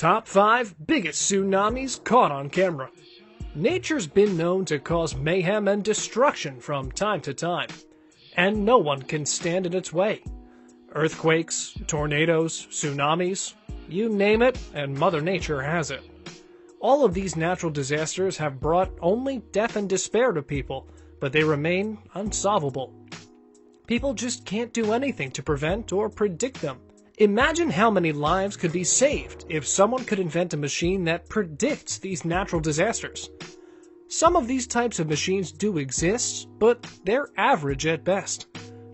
Top 5 biggest tsunamis caught on camera. Nature's been known to cause mayhem and destruction from time to time, and no one can stand in its way. Earthquakes, tornadoes, tsunamis, you name it, and Mother Nature has it. All of these natural disasters have brought only death and despair to people, but they remain unsolvable. People just can't do anything to prevent or predict them. Imagine how many lives could be saved if someone could invent a machine that predicts these natural disasters. Some of these types of machines do exist, but they're average at best.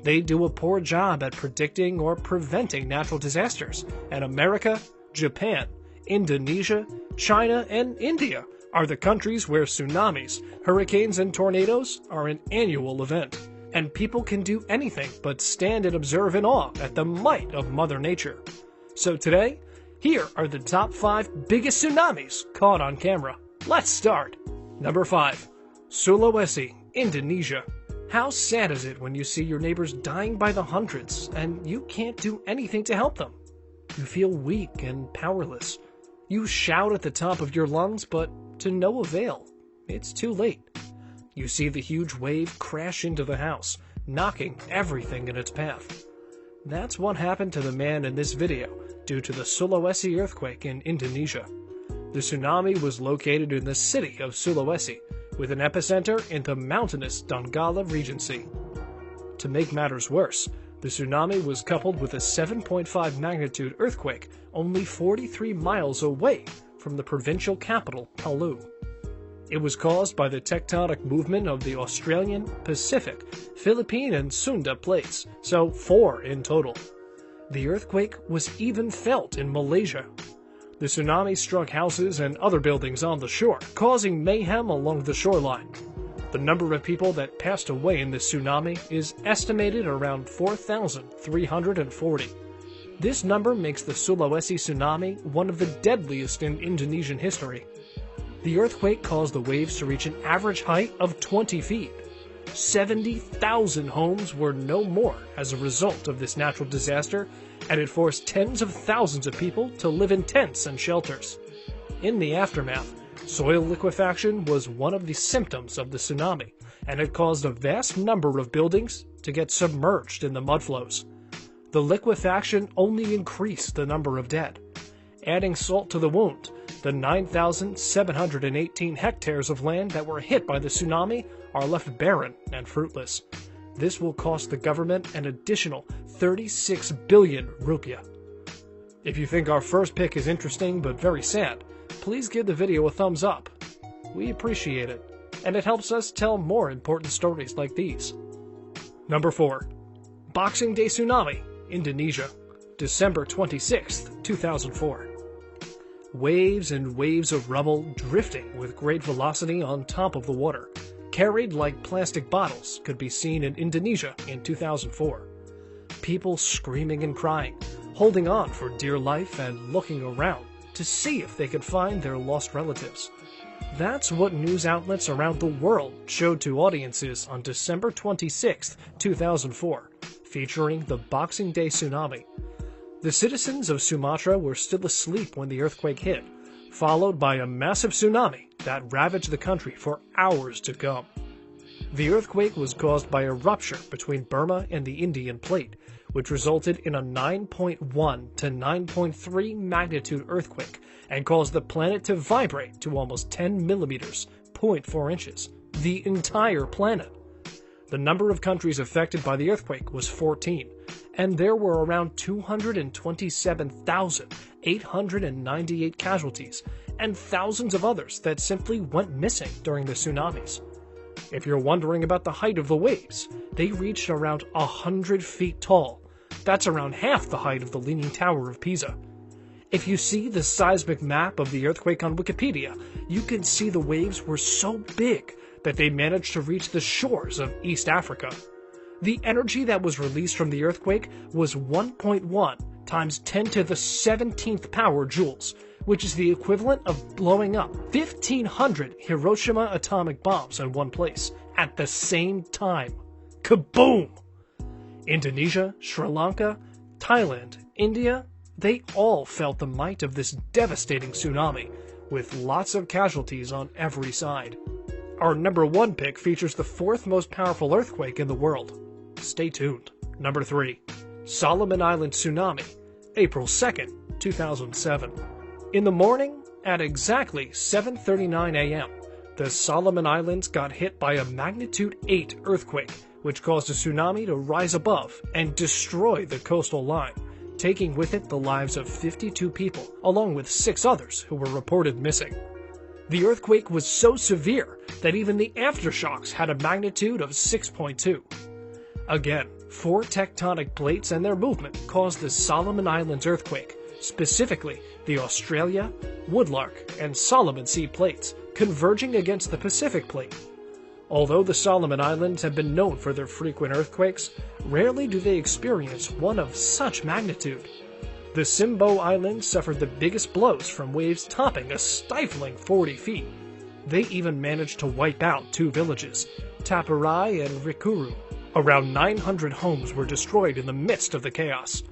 They do a poor job at predicting or preventing natural disasters, and America, Japan, Indonesia, China, and India are the countries where tsunamis, hurricanes, and tornadoes are an annual event. And people can do anything but stand and observe in awe at the might of Mother Nature. So today, here are the top 5 biggest tsunamis caught on camera. Let's start! Number 5. Sulawesi, Indonesia. How sad is it when you see your neighbors dying by the hundreds and you can't do anything to help them? You feel weak and powerless. You shout at the top of your lungs, but to no avail. It's too late. You see the huge wave crash into the house, knocking everything in its path. That's what happened to the man in this video due to the Sulawesi earthquake in Indonesia. The tsunami was located in the city of Sulawesi, with an epicenter in the mountainous Donggala Regency. To make matters worse, the tsunami was coupled with a 7.5 magnitude earthquake only 43 miles away from the provincial capital, Palu. It was caused by the tectonic movement of the Australian, Pacific, Philippine, and Sunda plates, so 4 in total. The earthquake was even felt in Malaysia. The tsunami struck houses and other buildings on the shore, causing mayhem along the shoreline. The number of people that passed away in this tsunami is estimated around 4,340. This number makes the Sulawesi tsunami one of the deadliest in Indonesian history. The earthquake caused the waves to reach an average height of 20 feet. 70,000 homes were no more as a result of this natural disaster, and it forced tens of thousands of people to live in tents and shelters. In the aftermath, soil liquefaction was one of the symptoms of the tsunami, and it caused a vast number of buildings to get submerged in the mudflows. The liquefaction only increased the number of dead. Adding salt to the wound, the 9,718 hectares of land that were hit by the tsunami are left barren and fruitless. This will cost the government an additional 36 billion rupiah. If you think our first pick is interesting but very sad, please give the video a thumbs up. We appreciate it, and it helps us tell more important stories like these. Number 4. Boxing Day Tsunami, Indonesia, December 26, 2004. Waves and waves of rubble drifting with great velocity on top of the water, carried like plastic bottles, could be seen in Indonesia in 2004. People screaming and crying, holding on for dear life and looking around to see if they could find their lost relatives. That's what news outlets around the world showed to audiences on December 26, 2004, featuring the Boxing Day tsunami. The citizens of Sumatra were still asleep when the earthquake hit, followed by a massive tsunami that ravaged the country for hours to come. The earthquake was caused by a rupture between Burma and the Indian plate, which resulted in a 9.1 to 9.3 magnitude earthquake and caused the planet to vibrate to almost 10 millimeters, 0.4 inches, the entire planet. The number of countries affected by the earthquake was 14, and there were around 227,898 casualties, and thousands of others that simply went missing during the tsunamis. If you're wondering about the height of the waves, they reached around 100 feet tall. That's around half the height of the Leaning Tower of Pisa. If you see the seismic map of the earthquake on Wikipedia, you can see the waves were so big that they managed to reach the shores of East Africa. The energy that was released from the earthquake was 1.1 times 10 to the 17th power joules, which is the equivalent of blowing up 1,500 Hiroshima atomic bombs in one place at the same time. Kaboom! Indonesia, Sri Lanka, Thailand, India, They all felt the might of this devastating tsunami, with lots of casualties on every side. Our number 1 pick features the 4th most powerful earthquake in the world. Stay tuned. Number 3. Solomon Island Tsunami, April 2nd, 2007. In the morning, at exactly 7:39 a.m., the Solomon Islands got hit by a magnitude 8 earthquake, which caused a tsunami to rise above and destroy the coastal line, taking with it the lives of 52 people, along with 6 others who were reported missing. The earthquake was so severe that even the aftershocks had a magnitude of 6.2. Again, 4 tectonic plates and their movement caused the Solomon Islands earthquake, specifically the Australia, Woodlark, and Solomon Sea plates, converging against the Pacific plate. Although the Solomon Islands have been known for their frequent earthquakes, rarely do they experience one of such magnitude. The Simbo Islands suffered the biggest blows from waves topping a stifling 40 feet. They even managed to wipe out 2 villages, Taparai and Rikuru. Around 900 homes were destroyed in the midst of the chaos.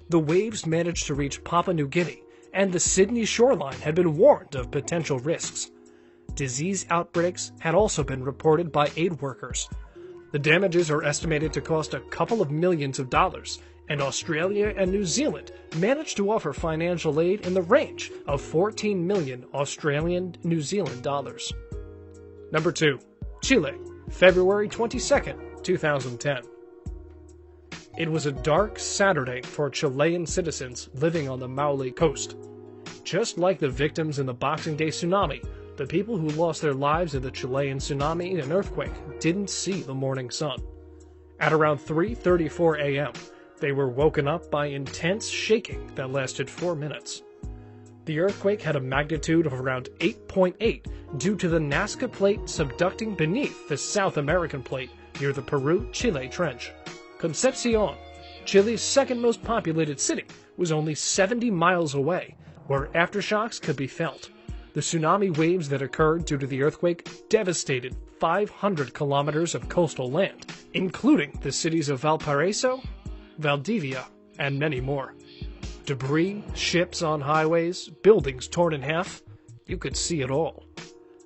The waves managed to reach Papua New Guinea, and the Sydney shoreline had been warned of potential risks. Disease outbreaks had also been reported by aid workers. The damages are estimated to cost a couple of millions of dollars, and Australia and New Zealand managed to offer financial aid in the range of 14 million Australian New Zealand dollars. Number 2. Chile, February 22nd, 2010. It was a dark Saturday for Chilean citizens living on the Maule coast. Just like the victims in the Boxing Day tsunami, the people who lost their lives in the Chilean tsunami and earthquake didn't see the morning sun. At around 3:34 a.m., they were woken up by intense shaking that lasted 4 minutes. The earthquake had a magnitude of around 8.8 due to the Nazca Plate subducting beneath the South American Plate near the Peru-Chile Trench. Concepcion, Chile's 2nd most populated city, was only 70 miles away, where aftershocks could be felt. The tsunami waves that occurred due to the earthquake devastated 500 kilometers of coastal land, including the cities of Valparaiso, Valdivia, and many more. Debris, ships on highways, buildings torn in half, you could see it all.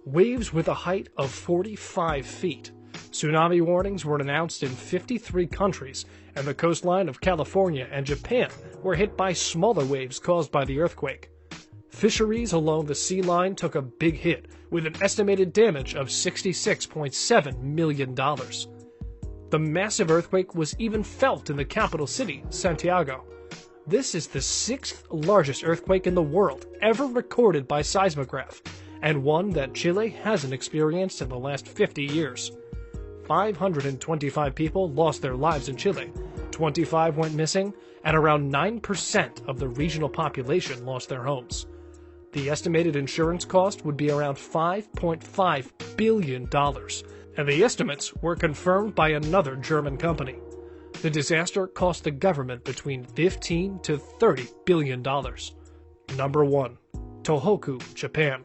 Waves with a height of 45 feet. Tsunami warnings were announced in 53 countries, and the coastline of California and Japan were hit by smaller waves caused by the earthquake. Fisheries along the sea line took a big hit, with an estimated damage of $66.7 million. The massive earthquake was even felt in the capital city, Santiago. This is the 6th largest earthquake in the world ever recorded by seismograph, and one that Chile hasn't experienced in the last 50 years. 525 people lost their lives in Chile, 25 went missing, and around 9% of the regional population lost their homes. The estimated insurance cost would be around $5.5 billion, and the estimates were confirmed by another German company. The disaster cost the government between $15 to $30 billion. Number 1. Tohoku, Japan,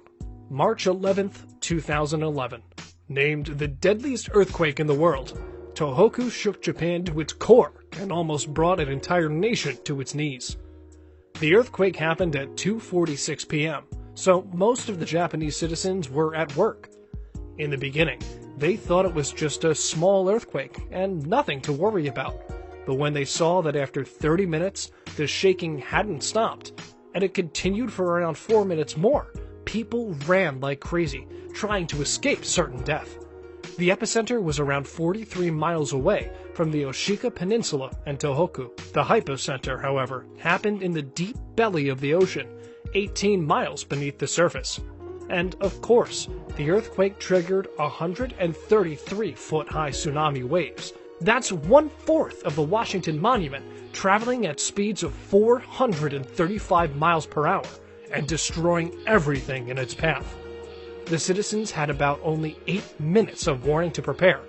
March 11th, 2011. Named the deadliest earthquake in the world, Tohoku shook Japan to its core and almost brought an entire nation to its knees. The earthquake happened at 2:46 p.m., so most of the Japanese citizens were at work. In the beginning, they thought it was just a small earthquake and nothing to worry about. But when they saw that after 30 minutes, the shaking hadn't stopped, and it continued for around 4 minutes more, people ran like crazy, trying to escape certain death. The epicenter was around 43 miles away from the Oshika Peninsula and Tohoku. The hypocenter, however, happened in the deep belly of the ocean, 18 miles beneath the surface. And, of course, the earthquake triggered 133-foot-high tsunami waves. That's 1/4 of the Washington Monument, traveling at speeds of 435 miles per hour and destroying everything in its path. The citizens had about only 8 minutes of warning to prepare,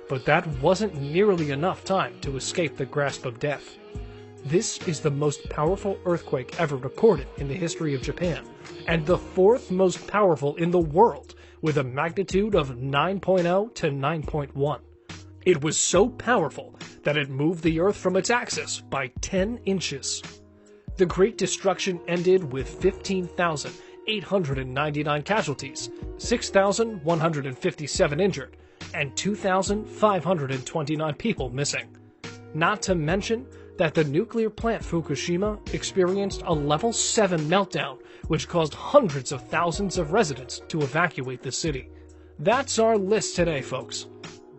but that wasn't nearly enough time to escape the grasp of death. This is the most powerful earthquake ever recorded in the history of Japan, and the 4th most powerful in the world, with a magnitude of 9.0 to 9.1. It was so powerful that it moved the Earth from its axis by 10 inches. The Great Destruction ended with 15,899 casualties, 6,157 injured, and 2,529 people missing. Not to mention that the nuclear plant Fukushima experienced a level 7 meltdown, which caused hundreds of thousands of residents to evacuate the city. That's our list today, folks.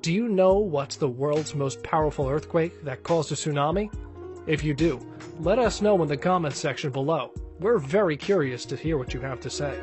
Do you know what's the world's most powerful earthquake that caused a tsunami? If you do, let us know in the comments section below. We're very curious to hear what you have to say.